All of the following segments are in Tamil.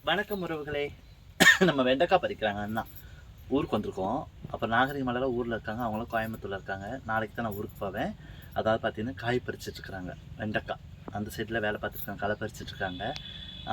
வணக்கம் உறவுகளே. நம்ம வெண்டைக்காய் பறிக்கிறாங்க அண்ணா. ஊருக்கு வந்திருக்கோம். அப்புறம் நாகரிக மலையில் ஊரில் இருக்காங்க, அவங்களும் கோயம்புத்தூரில் இருக்காங்க. நாளைக்கு தான் நான் ஊருக்கு போவேன். அதாவது பார்த்தீங்கன்னா காய் பறிச்சிட்ருக்குறாங்க, வெண்டைக்காய். அந்த சைடில் வேலை பார்த்துருக்காங்க, களை பறிச்சிட்ருக்காங்க.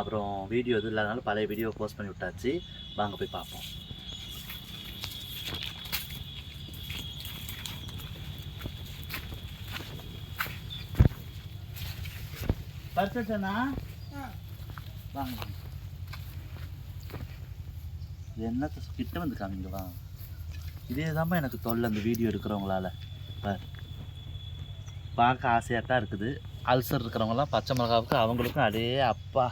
அப்புறம் வீடியோ எதுவும் இல்லாதனால பழைய வீடியோ போஸ்ட் பண்ணி விட்டாச்சு. வாங்க போய் பார்ப்போம். பறிச்சேண்ணா, வாங்க வாங்க. என்னத்தை கிட்ட வந்து காமிங்கவா. இதே தான்ப்பா எனக்கு தொல்லை அந்த வீடியோ எடுக்கிறவங்களால. பார்க்க ஆசையாக தான் இருக்குது. அல்சர் இருக்கிறவங்களாம் பச்சை மிளகாவுக்கு அவங்களுக்கும் அடே அப்பா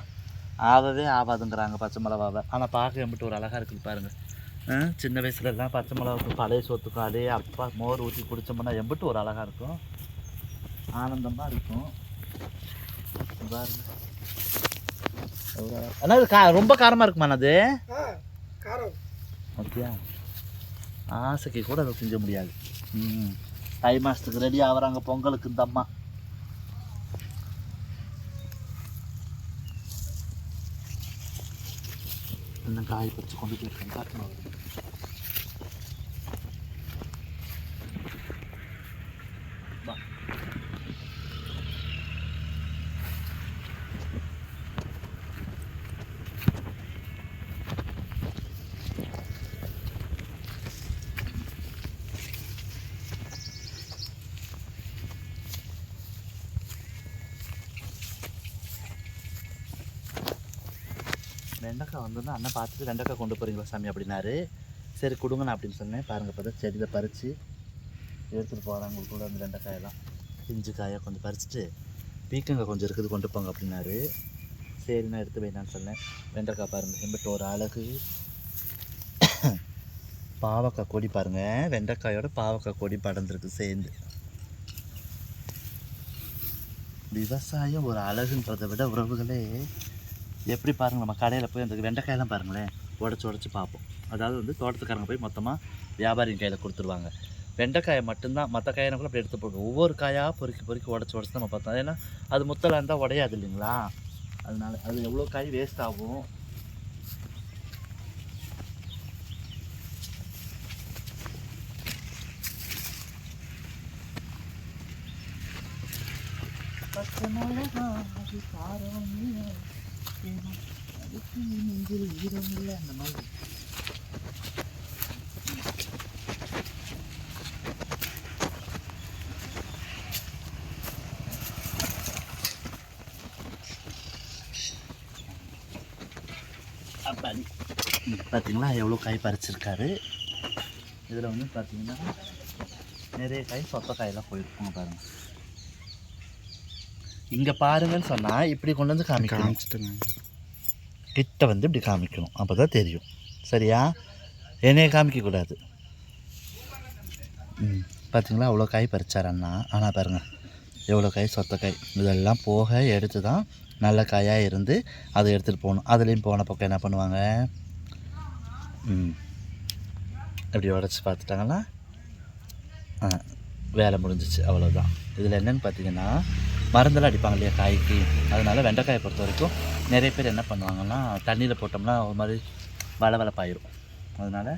ஆகவே ஆகாதுங்கிறாங்க பச்சை மிளகாவை. ஆனால் பார்க்க எம்பிட்டு ஒரு அழகாக இருக்குது பாருங்கள். சின்ன வயசுலலாம் பச்சை மிளகாவுக்கு பழைய சோத்துக்கும் அடே அப்பா மோர் ஊற்றி குடித்தோம்னா எம்பிட்டு ஒரு அழகாக இருக்கும், ஆனந்தமாக இருக்கும் பாருங்க. ஆனால் இது ரொம்ப காரமாக இருக்குமா அது? ஓகே, ஆசைக்கு கூட அதை செஞ்ச முடியாது. தை மாதத்துக்கு ரெடி ஆகிறாங்க பொங்கலுக்கு இந்த அம்மா. இன்னும் காய் பறித்து கொண்டு போயிருக்கேன் பார்க்கணும். வெண்டைக்காய் வந்தோன்னா அண்ணன் பார்த்துட்டு வெண்டைக்காய் கொண்டு போகிறீங்களா சாமி அப்படின்னாரு. சரி கொடுங்கண்ணா அப்படின்னு சொன்னேன். பாருங்கள் இப்போ தான் செடியில் பறித்து எடுத்துகிட்டு போகிறாங்க கூட அந்த வெண்டைக்காயெல்லாம். பிஞ்சு காயை கொஞ்சம் பறிச்சுட்டு பீக்கங்காய் கொஞ்சம் இருக்குது கொண்டு போங்க அப்படின்னாரு. சரி நான் எடுத்து வேணான்னு சொன்னேன். வெண்டைக்காய் பாருங்கள் எம்பிட்டு ஒரு அழகு. பாவக்காய் கொடி பாருங்கள், வெண்டைக்காயோட பாவக்காய் கொடி படர்ந்துருக்கு சேர்ந்து. விவசாயம் ஒரு அழகுன்றதை விட உறவுகளே எப்படி பாருங்கள், நம்ம கடையில் போய் அந்த வெண்டைக்காயெல்லாம் பாருங்களேன் உடச்சி பார்ப்போம். அதாவது வந்து தோட்டத்துக்காரங்க போய் மொத்தமாக வியாபாரியின் கையில் கொடுத்துருவாங்க. வெண்டைக்காயை மட்டும்தான், மற்ற காயினை கூட அப்படி எடுத்து போடுவோம். ஒவ்வொரு காயாக பொறுக்கி உடச்சி நம்ம பார்த்தோம். ஏன்னா அது முத்தலாக இருந்தால் உடையாது இல்லைங்களா, அதனால அது எவ்வளோ காய் வேஸ்ட் ஆகும். அந்த மாதிரி அப்படி பார்த்தீங்களா எவ்வளோ காய் பறிச்சிருக்காரு. இதில் வந்து பார்த்தீங்கன்னா நிறைய காய் சொத்த காயெல்லாம் போயிருக்கோங்க பாருங்கள். இங்கே பாருங்கன்னு சொன்னால் இப்படி கொண்டு வந்து காமிச்சிட்டுங்க, கிட்ட வந்து இப்படி காமிக்கணும், அப்போ தான் தெரியும். சரியா, என்னைய காமிக்கக்கூடாது. பார்த்தீங்களா அவ்வளோ காய் பறிச்சார் அண்ணா. ஆனால் பாருங்கள் எவ்வளோ காய் சொத்த காய். இதெல்லாம் போக எடுத்து தான் நல்ல காயாக இருந்து அதை எடுத்துகிட்டு போகணும். அதுலேயும் போன பக்கம் என்ன பண்ணுவாங்க, இப்படி உடச்சி பார்த்துட்டாங்கன்னா வேலை முடிஞ்சிச்சு, அவ்வளோதான். இதில் என்னென்னு பார்த்தீங்கன்னா மருந்தெல்லாம் அடிப்பாங்க இல்லையா காய்க்கு. அதனால் வெண்டைக்காயை பொறுத்த வரைக்கும் நிறைய பேர் என்ன பண்ணுவாங்கன்னா தண்ணியில் போட்டோம்னா ஒரு மாதிரி வளவளப்பாயிரும். அதனால்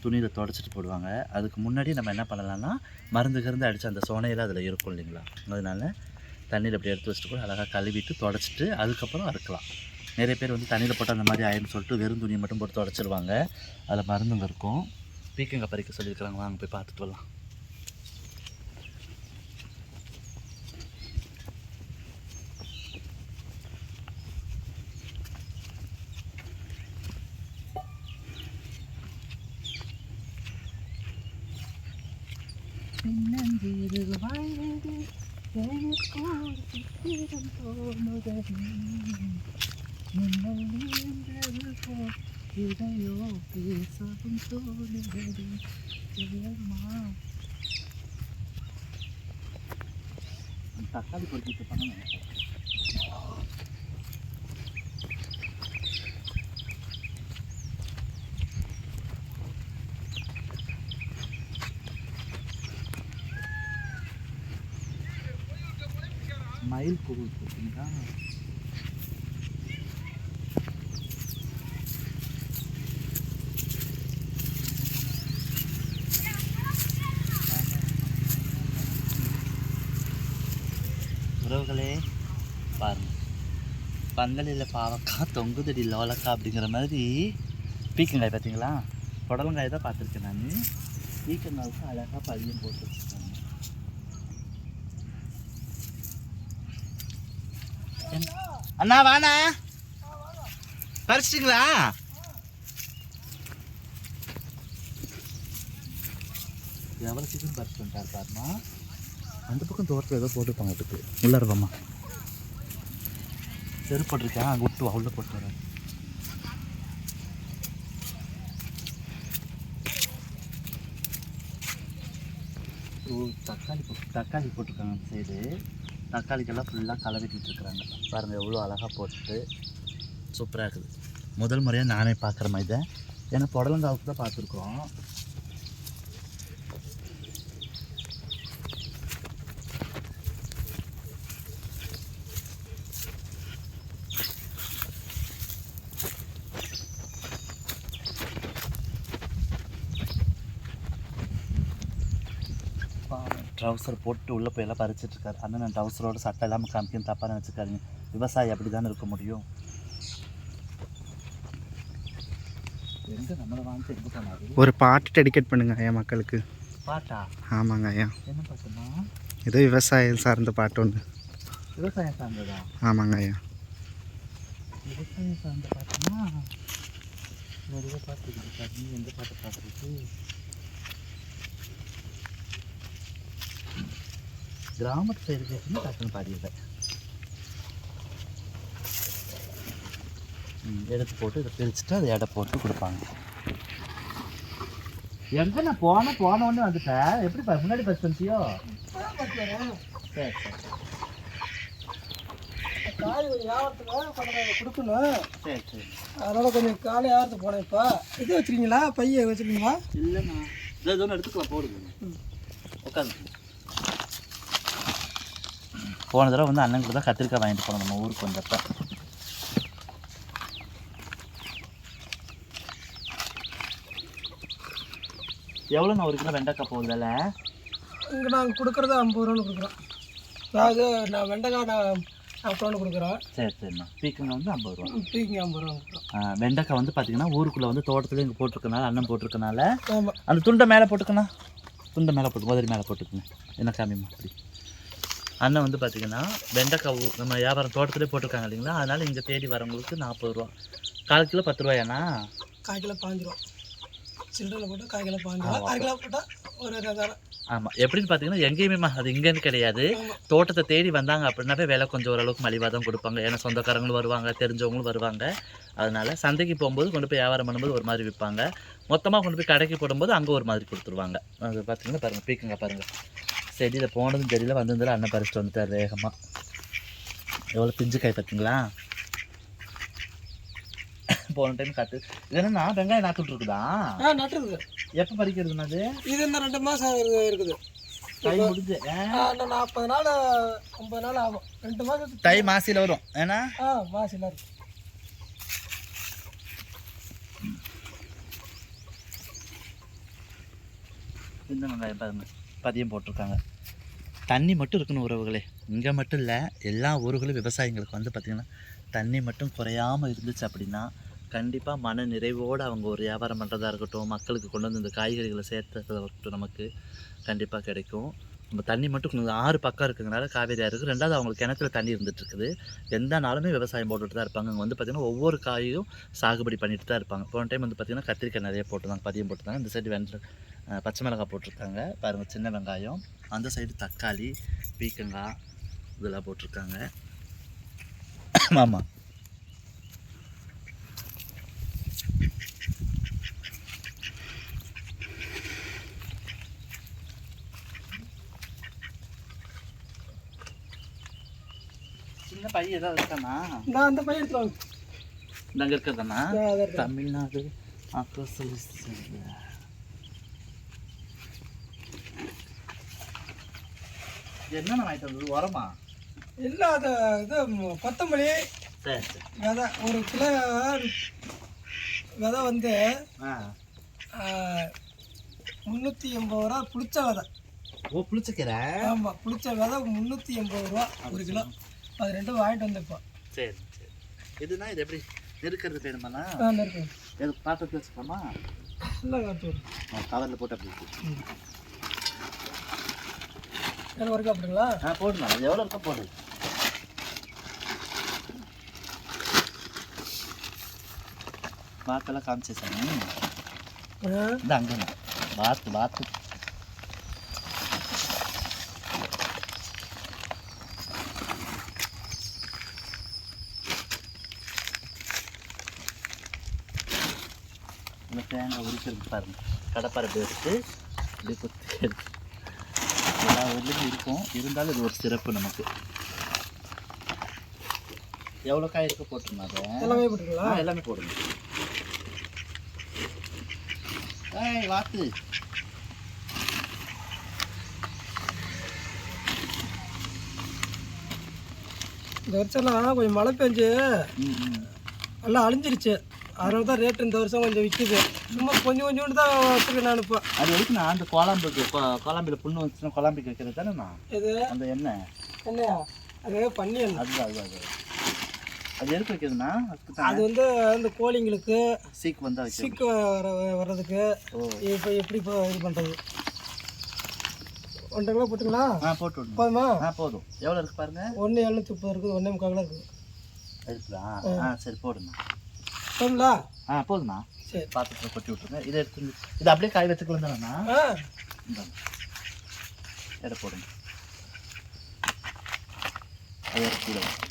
துணியில் துடைச்சிட்டு போடுவாங்க. அதுக்கு முன்னாடி நம்ம என்ன பண்ணலாம்னா மருந்து அடித்து அந்த சோனையில் அதில் இருக்கும் இல்லைங்களா, அதனால் தண்ணியில் அப்படி எடுத்து வச்சுட்டு கூட அழகாக கழுவிட்டு துடைச்சிட்டு அதுக்கப்புறம் அறுக்கலாம். நிறைய பேர் வந்து தண்ணியில் போட்டு அந்த மாதிரி ஆயிடுன்னு சொல்லிட்டு வெறும் துணியை மட்டும் போட்டு துடைச்சிருவாங்க. அதில் மருந்துங்க இருக்கும். பீக்கங்காய் பறிக்க சொல்லியிருக்கிறாங்க, வாங்க போய் பார்த்துட்டு வரலாம். தக்காளி பொறுக்கிட்டு பண்ணணும். மயில் புழு இருக்குங்களா, உறவுகளே பாருங்க, பந்தலில் பாவக்காய் தொங்குதடி லோலக்கா அப்படிங்கிற மாதிரி பீக்கங்காய் பார்த்தீங்களா? புடலங்காய் தான் பார்த்துருக்கேன் நான். பீக்கங்காய்க்கு அழகாக பதியம் போட்டு வச்சுருக்காங்க. அண்ணா வாண்ணா, பறிச்சிட்டிங்களா? எவ்வளோ சீக்கிரம் பறிச்சு வந்துட்டார் பாருமா. அந்த பக்கம் தோட்டத்தில் ஏதோ போட்டுருப்பாங்க. அதுக்கு உள்ளாருவாம்மா செருப்பு போட்டிருக்கேன், அங்கே விட்டு உள்ள போட்டு வரேன். தக்காளி போட்டிருக்காங்க அந்த சைடு. தக்காளிக்கெல்லாம் ஃபுல்லாக களை வெட்டிகிட்டு இருக்கிறாங்க பாருங்கள். எவ்வளோ அழகாக போட்டு சூப்பராக இருக்குது. முதல் முறையாக நானே பார்க்குற மாதிரி தான். ஏன்னா புடலங்காவுக்கு தான் பார்த்துருக்கோம். ட்ரௌசர் போட்டு உள்ளே போய் எல்லாம் பறிச்சிட்ருக்காரு. ஆனால் நான் ட்ரௌசரோட சட்டை இல்லாமல் காமிக்கணும் தப்பாக நினச்சிக்காருங்க. விவசாயி அப்படி தானே இருக்க முடியும். எங்கே நம்மளை வாங்கிட்டு எங்கே போனாரு? ஒரு பாட்டு டெடிகேட் பண்ணுங்க ஐயா மக்களுக்கு. பாட்டா? ஆமாங்க ஐயா. என்ன பாட்டுமா? ஏதோ விவசாயம் சார்ந்த பாட்டு ஒன்று. விவசாயம் சார்ந்ததா? ஆமாங்க ஐயா. விவசாயம் சார்ந்த பாட்டுனா நிறைய பாட்டு இருக்குது. நீ எந்த பாட்டு பார்க்குறது? கிராமத்து சைடு கேட்டுன்னு டக்குன்னு பாடிடுறேன். எடுத்து போட்டு இதை பிரிச்சுட்டு அதை எடை போட்டு கொடுப்பாங்க. எங்கே நான் போனோடனே வந்துட்டேன். எப்படி முன்னாடி பஸ் வந்துச்சியோ? சரி சரி காய் கொஞ்சம் வியாபாரத்துக்கு கொடுக்கணும். சரி சரி. அதனால் கொஞ்சம் காலை வியாபாரத்துக்கு போனேன். இப்போ இது வச்சுருக்கீங்களா? பைய வச்சுருக்கீங்களா? இல்லைண்ணா, இதை ஒன்று எடுத்துக்கலாம். போடுங்க, உட்காந்து. போன தடவை வந்து அண்ணன் கூட தான் கத்திரிக்காய் வாங்கிட்டு போனோம் நம்ம ஊருக்கு வந்தப்போ. எவ்வளோண்ணா ஒரு கிலோ வெண்டைக்காய் போகுதுல்ல? இங்கே நாங்கள் கொடுக்குறது 50 ரூபான்னு கொடுக்குறோம். அதாவது நான் வெண்டைக்காய் நான் 40 ரூபான்னு கொடுக்குறோம். சரி சரிண்ணா. பீக்கங்காய் வந்து 50 ரூபா. பீக்கிங்க 50 ரூபா கொடுக்குறோம். வெண்டைக்காய் வந்து பார்த்தீங்கன்னா ஊருக்குள்ளே வந்து தோட்டத்துலேயே இங்கே போட்டிருக்கனால அண்ணன் போட்டிருக்கனால ஆமாம். அந்த துண்டை மேலே போட்டுக்கண்ணா. துண்டை மேலே போட்டு முதல் மேலே போட்டுக்குங்க. என்ன காமிமா அப்படி. அண்ணன் வந்து பார்த்திங்கன்னா வெண்டைக்காய் நம்ம வியாபாரம் தோட்டத்துலேயே போட்டிருக்காங்க இல்லைங்களா? அதனால் இங்கே தேடி வரவங்களுக்கு 40 ரூபா. 1/4 கிலோ 10 ரூபாயாண்ணா? 1/4 கிலோ 5 ரூபா. சில்லறையில் போட்டால் 1/4 கிலோ 5 ரூபா. 1/4 கிலோ போட்டால் ஒரு 2000. ஆமாம். எப்படின்னு பார்த்தீங்கன்னா எங்கேயுமே அது இங்கேன்னு கிடையாது. தோட்டத்தை தேடி வந்தாங்க அப்படின்னாவே விலை கொஞ்சம் ஓரளவுக்கு மலிவாக தான் கொடுப்பாங்க. ஏன்னா சொந்தக்காரங்களும் வருவாங்க, தெரிஞ்சவங்களும் வருவாங்க. அதனால் சந்தைக்கு போகும்போது கொண்டு போய் வியாபாரம் பண்ணும்போது ஒரு மாதிரி விற்பாங்க. மொத்தமாக கொண்டு போய் கடைக்கு போடும்போது அங்கே ஒரு மாதிரி கொடுத்துருவாங்க. அது பார்த்தீங்கன்னா பாருங்கள், பீக்கங்க பாருங்கள். செடியில் போனதும் செடியில் வந்திருந்தாலும் அண்ணன் பறிச்சுட்டு வந்துட்டார் வேகமாக. எவ்வளோ பிஞ்சு காய் பார்த்தீங்களா? போன டைம் காட்டு. இது என்னன்னா வெங்காயம் நாத்துட்டு இருக்குதா? நட்டுருக்குது. எப்போ பறிக்கிறதுனா அது? இது இந்த 2 மாதம் இருக்குது. தை முடிஞ்சு இன்னும் 40 நாள் 50 நாள் ஆகும். 2 மாதம் தை மாசியில் வரும். ஏன்னா மாசியில் இருக்கு. இந்த வெங்காயம் பாருங்க பதியம் போட்டிருக்காங்க. தண்ணி மட்டும் இருக்கணும் உறவுகளே. இங்கே மட்டும் இல்லை, எல்லா ஊர்களும் விவசாயிங்களுக்கு வந்து பார்த்திங்கன்னா தண்ணி மட்டும் குறையாமல் இருந்துச்சு அப்படின்னா கண்டிப்பாக மன நிறைவோடு அவங்க ஒரு வியாபாரம் பண்ணுறதா இருக்கட்டும், மக்களுக்கு கொண்டு வந்து இந்த காய்கறிகளை சேர்த்துறதா இருக்கட்டும், நமக்கு கண்டிப்பாக கிடைக்கும். நம்ம தண்ணி மட்டும் கொஞ்சம் 6 பக்கம் இருக்கிறதுனால காவேரி ஆறு இருக்குது. 2வது அவங்களுக்கு கிணத்துல தண்ணி இருந்துகிட்ருக்குது. எந்த நாளுமே விவசாயம் போட்டுட்டு தான் இருப்பாங்க. அங்கே வந்து பார்த்திங்கன்னா ஒவ்வொரு காயும் சாகுபடி பண்ணிட்டு தான் இருப்பாங்க. போன டைம் வந்து பார்த்திங்கன்னா கத்திரிக்காய் நிறைய போட்டுருந்தாங்க, பதியம் போட்டுருந்தாங்க. இந்த சைடு பச்சை மிளகாய் போட்டிருக்காங்க பாருங்கள், சின்ன வெங்காயம். அந்த சைடு தக்காளி, பீக்கங்காய் இதெல்லாம் போட்டிருக்காங்க. ஆமாம். சின்ன பையன் ஏதாவது இருக்கானா? நான் அந்த பையன் எடுத்துருவாங்க. நாங்கள் இருக்கிறதாண்ணா தமிழ்நாடு ஆக்ரோசல். என்னென்ன வாங்கிட்டு வந்தது? உரமா? இல்லை, அது இது கொத்தமல்லி சரி சரி. விதை 1 கிலோ விதை வந்து 380 ரூபா புளிச்ச விதை. ஓ புளிச்சக்கீரை. ஆமாம், புளிச்ச விதை 380 ரூபா 1 கிலோ. அது ரெண்டும் வாங்கிட்டு வந்தேன்ப்பா. சரி சரி. இதுனா இது எப்படி நெருக்கிறது வேணுமாண்ணா? இருக்கு. எது பாத்திரத்தில் வச்சுக்கலாமா? இல்லை காட்டு கவரில் போட்டு அப்படி இருக்கு. எனக்கு வரைக்கும் அப்படிங்களா? போடுண்ணா, அது எவ்வளோ இருக்கா போடு. பாத்தெல்லாம் காமிச்சேன். இந்த அங்கண்ணா பாத்து இந்த தேங்காய் உரிக்கிறது பாருங்க. கடப்பாரை எடுத்து இப்படி குத்தி எடுத்து எல்லா ஊர்லேயும் இருக்கும். இருந்தாலும் இது ஒரு சிறப்பு நமக்கு. எவ்வளோ காய் இருக்க போட்டுருந்தாங்க? எல்லாமே போட்டுருங்களா? எல்லாமே போடுங்க. வாத்து இந்த வருஷம்லாம் கொஞ்சம் மழை பெஞ்சு நல்லா அழிஞ்சிருச்சு. அதனால தான் ரேட்டு இந்த வருஷம் கொஞ்சம் விற்கிது. சும்மா கொஞ்சோண்டு தான் வச்சுருக்கேன் நான். இப்போ அது வரைக்கும் நான் அந்த கோலாம்பியில் புண்ணு வச்சுன்னா கோலாம்பிக்கு வைக்கிறது தானே நான். இது அந்த எண்ணெய் என்னையா? அது பண்ணி அதுதான் அது எதுக்கு வைக்கிறதுனா அது வந்து இந்த கோழிங்களுக்கு சீக்கு வந்தால் சீக்கு வர்றதுக்கு. இப்போ எப்படி இப்போ இது பண்ணுறது? 1.5 கிலோ போட்டுங்களா? போட்டு விடுங்க. போதுமா? போதும். எவ்வளோ இருக்குது பாருங்க. 1.730 இருக்குது. 1.3 கிலோ இருக்குது. இருக்குதா? சரி போடுங்க. போதுங்களா? போதுண்ணா. சரி, பாத்திரத்தில் கொட்டி விட்டுருங்க. இதை எடுத்து இது அப்படியே காய் வச்சுக்கலாம் தானேண்ணா? எடை போடுங்க. அது எடுத்து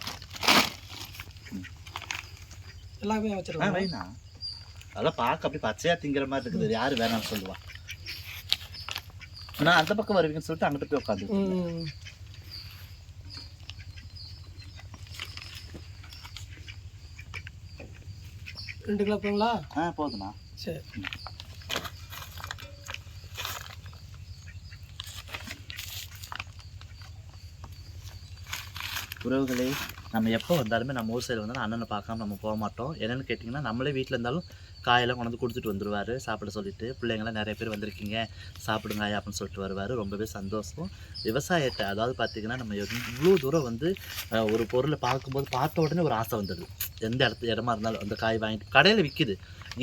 எல்லாமே வச்சிருக்கேன். வைண்ணா. அதெல்லாம் பார்க்க அப்படி பச்சையாக திங்கிற மாதிரி இருக்குது. யார் வேணாம்னு சொல்லுவா? நான் அந்த பக்கம் வருவீங்கன்னு சொல்லிட்டு அங்கிட்ட போய் உட்காந்து 2 கிலோ போங்களா? போதுண்ணா. சரி. உறவுகளே, நம்ம எப்போ வந்தாலுமே நம்ம ஊர் சைடு வந்தாலும் அண்ணனை பார்க்காம நம்ம போக மாட்டோம். என்னென்னு கேட்டிங்கன்னா, நம்மளே வீட்டில் இருந்தாலும் காயெல்லாம் கொண்டு வந்து கொடுத்துட்டு வந்துடுவார். சாப்பிட சொல்லிவிட்டு பிள்ளைங்களாம் நிறைய பேர் வந்திருக்கீங்க சாப்பிடுங்க அப்படின்னு சொல்லிட்டு வருவார். ரொம்பவே சந்தோஷம். விவசாயத்தை அதாவது பார்த்திங்கன்னா, நம்ம இவ்வளோ தூரம் வந்து ஒரு பொருளை பார்க்கும்போது பார்த்த உடனே ஒரு ஆசை வந்துடுது. எந்த இடமா இருந்தாலும் அந்த காய் வாங்கிட்டு கடையில் விற்கிது.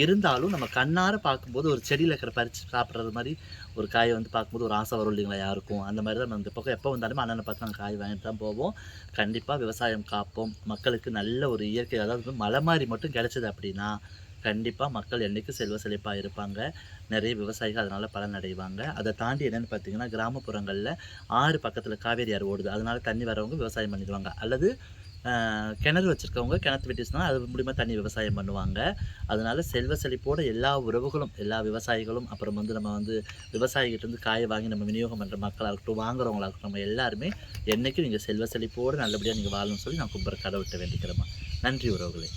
இருந்தாலும் நம்ம கண்ணார பார்க்கும்போது ஒரு செடியில் இருக்கிற பறித்து சாப்பிட்றது மாதிரி ஒரு காயை வந்து பார்க்கும்போது ஒரு ஆசை வரும் இல்லைங்களா யாருக்கும். அந்த மாதிரி தான் நம்ம இந்த பக்கம் எப்போ வந்தாலுமே அண்ணனை பார்த்து நாங்கள் காய் வாங்கிட்டு தான் போவோம். கண்டிப்பாக விவசாயம் காப்போம். மக்களுக்கு நல்ல ஒரு இயற்கை, அதாவது மழை மாதிரி மட்டும் கிடைச்சது அப்படின்னா கண்டிப்பாக மக்கள் என்றைக்கும் செல்வ செழிப்பாக இருப்பாங்க. நிறைய விவசாயிகள் அதனால் பலன் அடைவாங்க. அதை தாண்டி என்னென்னு பார்த்தீங்கன்னா, கிராமப்புறங்களில் ஆறு பக்கத்தில் காவேரி ஆறு ஓடுது. அதனால் தண்ணி வரவங்க விவசாயம் பண்ணிடுவாங்க. அல்லது கிணறு வச்சுருக்கவங்க கிணத்து வெட்டிச்சுனா அது மூலிமா தண்ணி விவசாயம் பண்ணுவாங்க. அதனால் செல்வ செழிப்போடு எல்லா உறவுகளும் எல்லா விவசாயிகளும் அப்புறம் வந்து நம்ம வந்து விவசாயிகிட்டேருந்து காயை வாங்கி நம்ம விநியோகம் பண்ணுற மக்களாக இருக்கட்டும், வாங்குறவங்களாக இருக்கட்டும், நம்ம எல்லாருமே என்றைக்கும் நீங்கள் செல்வ செழிப்போடு நல்லபடியாக நீங்கள் வாழணும்னு சொல்லி நான் கும்புற கடவுள்கிட்ட வேண்டிக்கிறேம்மா. நன்றி உறவுகளே.